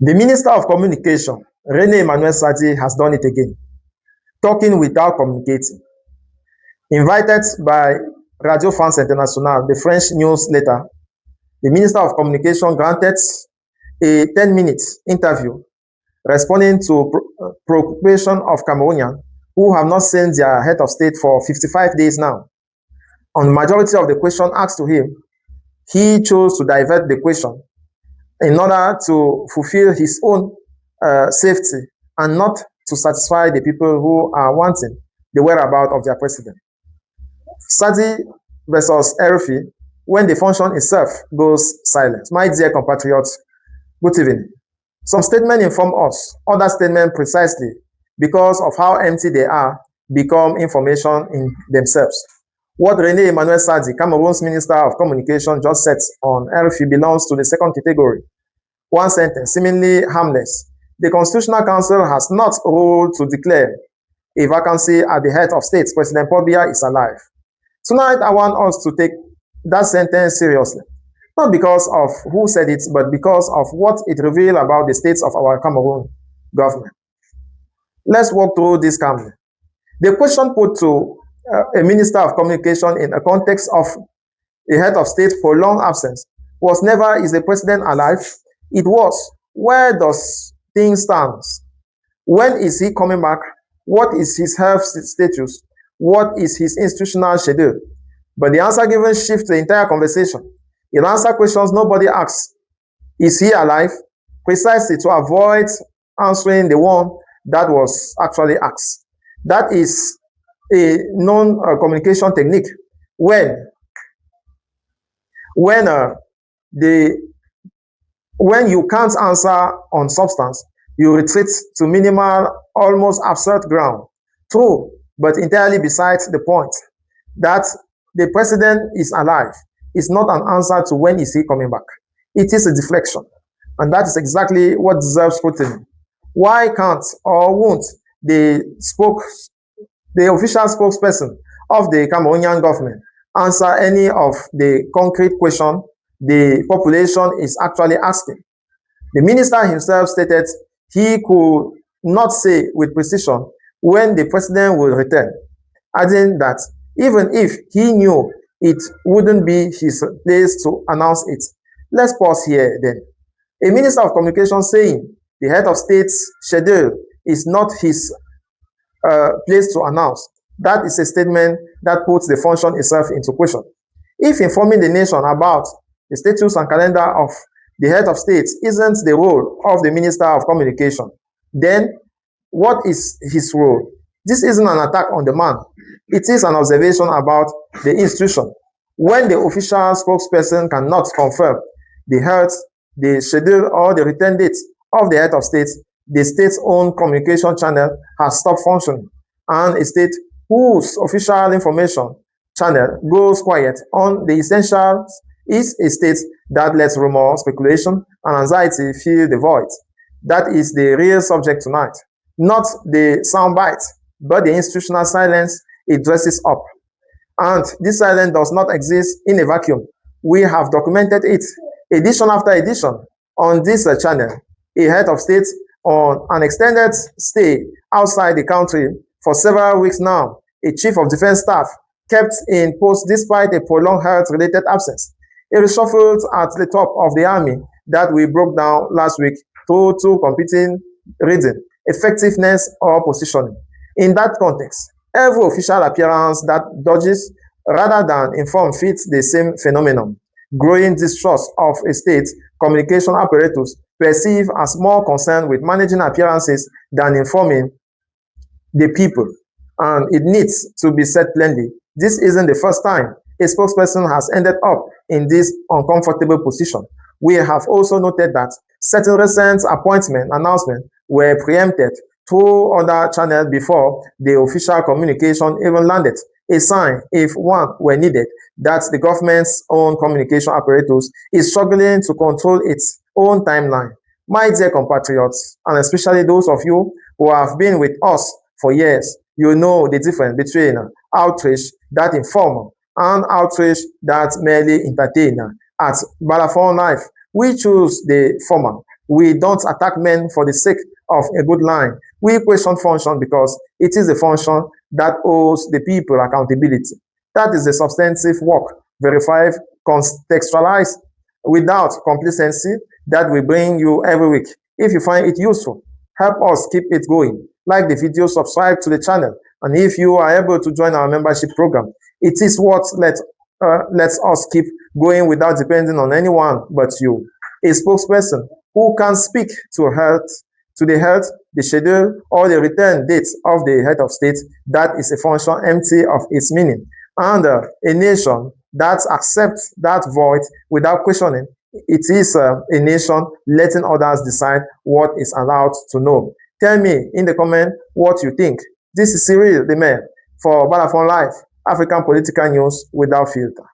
The Minister of Communication, René Emmanuel Sadi, has done it again, talking without communicating. Invited by Radio France Internationale, the French newsletter, the Minister of Communication granted a 10-minute interview responding to preoccupation of Cameroonians who have not seen their head of state for 55 days now. On the majority of the question asked to him, he chose to divert the question in order to fulfill his own safety and not to satisfy the people who are wanting the whereabouts of their president. Sadi versus RFI, when the function itself goes silent. My dear compatriots, good evening. Some statements inform us, other statements precisely because of how empty they are become information in themselves. What René Emmanuel Sadi, Cameroon's Minister of Communication, just said on RFI belongs to the second category. One sentence, seemingly harmless. The Constitutional Council has not ruled to declare a vacancy at the head of state. President Biya is alive. Tonight, I want us to take that sentence seriously. Not because of who said it, but because of what it reveals about the states of our Cameroon government. Let's walk through this calmly. The question put to a Minister of Communication in a context of a head of state prolonged absence was never, is the president alive? It was, where does things stand? When is he coming back? What is his health status? What is his institutional schedule? But the answer given shifts the entire conversation. It answers questions nobody asks. Is he alive? Precisely to avoid answering the one that was actually asked. That is a non-communication technique. When you can't answer on substance, you retreat to minimal, almost absurd ground. True, but entirely besides the point. That the president is alive is not an answer to when is he coming back. It is a deflection. And that is exactly what deserves scrutiny. Why can't or won't the official spokesperson of the Cameroonian government answer any of the concrete questions the population is actually asking? The minister himself stated he could not say with precision when the president will return, adding that even if he knew, it wouldn't be his place to announce it. Let's pause here then. A minister of communication saying the head of state's schedule is not his place to announce. That is a statement that puts the function itself into question. If informing the nation about the status and calendar of the head of state isn't the role of the Minister of Communication, then what is his role? This isn't an attack on the man. It is an observation about the institution. When the official spokesperson cannot confirm the health, the schedule, or the return date of the head of state, the state's own communication channel has stopped functioning, and a state whose official information channel goes quiet on the essentials is a state that lets rumor, speculation, and anxiety fill the void. That is the real subject tonight. Not the soundbite, but the institutional silence it dresses up. And this silence does not exist in a vacuum. We have documented it edition after edition on this channel. A head of state on an extended stay outside the country for several weeks now. A chief of defense staff kept in post despite a prolonged health-related absence. A reshuffle at the top of the army that we broke down last week through two competing reasons, effectiveness or positioning. In that context, every official appearance that dodges rather than inform fits the same phenomenon. Growing distrust of a state communication apparatus perceived as more concerned with managing appearances than informing the people. And it needs to be said plainly, this isn't the first time a spokesperson has ended up in this uncomfortable position. We have also noted that certain recent appointment announcements were preempted through other channels before the official communication even landed, a sign, if one were needed, that the government's own communication apparatus is struggling to control its own timeline. My dear compatriots, and especially those of you who have been with us for years, you know the difference between outrage that inform and outrage that merely entertain. At Balafon Life, we choose the former. We don't attack men for the sake of a good line. We question function because it is a function that owes the people accountability. That is the substantive work. Verify, contextualize without complacency that we bring you every week. If you find it useful, help us keep it going. Like the video, subscribe to the channel, and if you are able to join our membership program, it is what lets us keep going without depending on anyone but you. A spokesperson who can speak to the health, the schedule, or the return date of the head of state, that is a function empty of its meaning. And a nation that accepts that void without questioning, it is a nation letting others decide what is allowed to know. Tell me in the comment what you think. This is Cyril the Man for Balafon Live, African political news without filter.